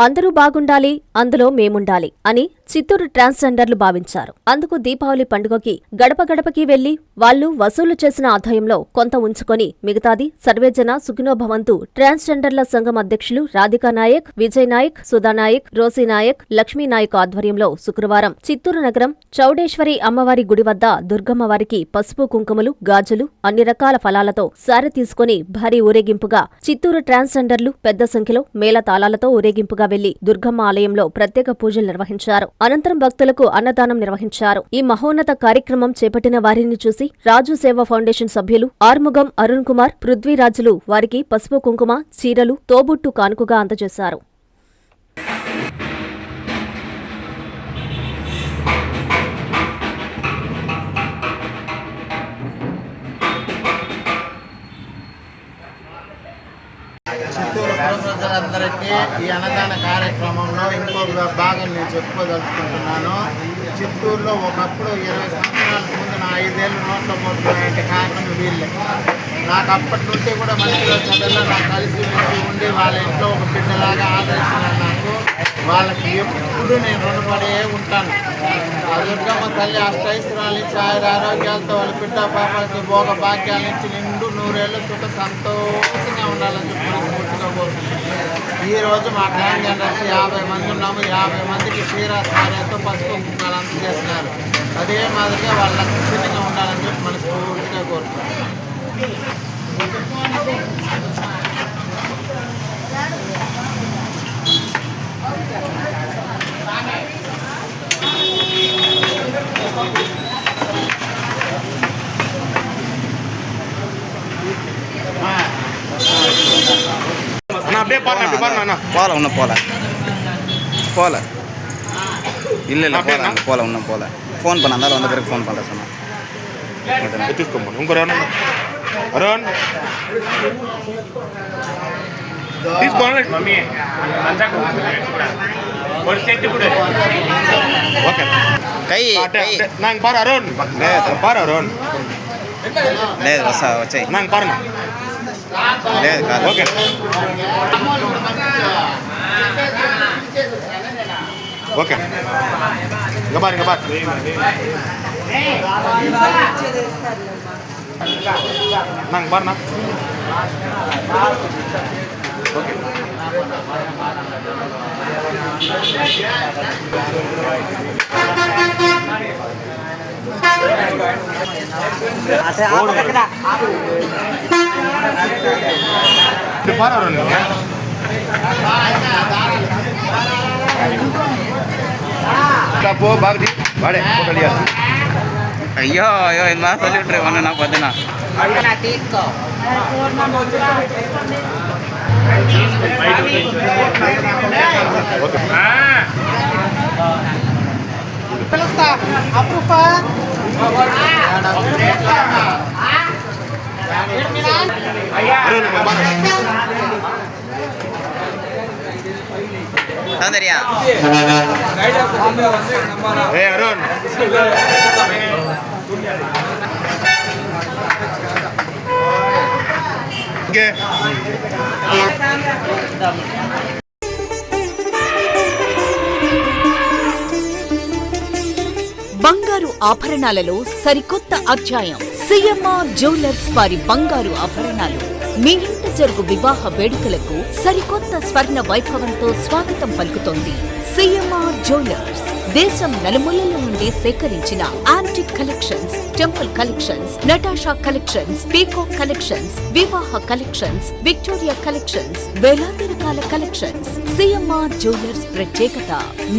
అందరూ బాగుండాలి, అందులో మేముండాలి అని చిత్తూరు ట్రాన్స్జెండర్లు భావించారు. అందుకు దీపావళి పండుగకి గడప గడపకి వెళ్లి వాళ్లు వసూలు చేసిన ఆదాయంలో కొంత ఉంచుకొని మిగతాది సర్వేజన సుఖినోభవంతు ట్రాన్స్జెండర్ల సంఘం అధ్యక్షులు రాధికా నాయక్, విజయ్ నాయక్, సుధా నాయక్, రోసీ నాయక్, లక్ష్మీ నాయక్ ఆధ్వర్యంలో శుక్రవారం చిత్తూరు నగరం చౌడేశ్వరి అమ్మవారి గుడి వద్ద దుర్గమ్మవారికి పసుపు కుంకుమలు, గాజులు, అన్ని రకాల ఫలాలతో సారె తీసుకుని భారీ ఊరేగింపుగా చిత్తూరు ట్రాన్స్జెండర్లు పెద్ద సంఖ్యలో మేళతాళాలతో ఊరేగింపుగా వెళ్లి దుర్గమ్మ ఆలయంలో ప్రత్యేక పూజలు నిర్వహించారు. అనంతరం భక్తులకు అన్నదానం నిర్వహించారు. ఈ మహోన్నత కార్యక్రమం చేపట్టిన వారిని చూసి రాజు సేవా ఫౌండేషన్ సభ్యులు ఆర్ముగం అరుణ్ కుమార్, పృథ్వీరాజులు వారికి పసుపు కుంకుమ, చీరలు, తోబుట్టు కానుకగా అందజేశారు. చిత్తూరు ప్రజలందరికీ ఈ అన్నదాన కార్యక్రమంలో ఇంకొక భాగం నేను చెప్పుకోదలుచుకుంటున్నాను. చిత్తూరులో ఒకప్పుడు 20 సంవత్సరాల ముందు నా 5 ఏళ్ళు నోట్లో పోతున్నాయంటే కారణం వీళ్ళే. నాకు అప్పటి నుండి కూడా మంచిగా చదువులో నాకు కలిసి ఉండి వాళ్ళ ఇంట్లో ఒక బిడ్డలాగా ఆదరించినాను. నాకు వాళ్ళకి ఎప్పుడు నేను రుణపడే ఉంటాను. ఆ దుర్గమ్మ తల్లి అష్టైశ్వర్యాలు ఇచ్చి ఆరోగ్యాలతో వాళ్ళ బిడ్డ పాపలకి భోగ భాగ్యాల నుంచి నిండు 100 ఏళ్ళు సుఖ సంతోషంగా ఉండాలని చెప్పి పూర్తిగా కోరుకుంటున్నాను. ఈరోజు మా ట్రాన్స్జెండర్స్ 50 మంది ఉన్నాము. 50 మందికి క్షీరాస్కార్యంతో పసుపు కుంకుమలు అందజేస్తున్నారు. అదే మాదిరిగా వాళ్ళ లక్షణంగా ఉండాలని చెప్పి మనస్ఫూర్తిగా కోరుకుంటున్నాను. போல இல்லை இல்லை போல இன்னும் போல ஃபோன் பண்ண இருந்தாலும் வந்த பிறகு ஃபோன் பண்ணுறேன் சொன்னேன். తీసుకోమ్మా ఇంకో అరుణ్ తీసుకోండి మమ్మీ ఓకే కై నాకు పారు అరుణ్ పారు అరుణ్ లేదు వస్తా వచ్చాయి నాకు పారు లేదు కాదు ఓకే ఓకే గబార్ నాకు పారు నాకు ఓకే అయ్యో అయ్యో ఇది మా తల్లి మొన్న నా పొద్దున సౌందర్య అరుణ్ ఓకే బంగారు ఆభరణాలలో సరికొత్త అధ్యాయం. సిఎంఆర్ జ్యువెలర్స్ వారి బంగారు ఆభరణాలు మీ ఇంట జరుగు వివాహ వేడుకలకు సరికొత్త స్వర్ణ వైభవంతో స్వాగతం పలుకుతోంది. సిఎంఆర్ జ్యువెలర్స్ దేశం నలుమూలల నుండి సేకరించిన antique collections, temple collections, Natasha collections, peacock collections, వివాహ కలెక్షన్స్, విక్టోరియా కలెక్షన్స్, వేలాది రకాల కలెక్షన్స్. సిఎంఆర్ జ్యువెలర్స్ ప్రత్యేకత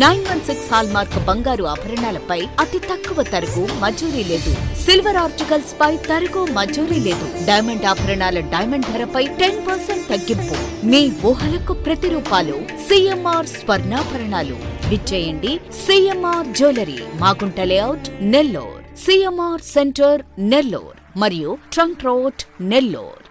916 హాల్మార్క్ బంగారు ఆభరణాలపై అతి తక్కువ తరుగు మజూరీ లేదు. సిల్వర్ ఆర్టికల్స్ పై తరుగు మజూరీ లేదు. డైమండ్ ఆభరణాల డైమండ్ ధరపై 10% తగ్గింపు. మీ ఊహలకు ప్రతిరూపాలు సిఎంఆర్ స్వర్ణాభరణాలు. విచ్చేయండి CMR jewellery, Magunta layout, Nellore, CMR centre, Nellore మరియు ట్రంక్ రోడ్, నెల్లూర్.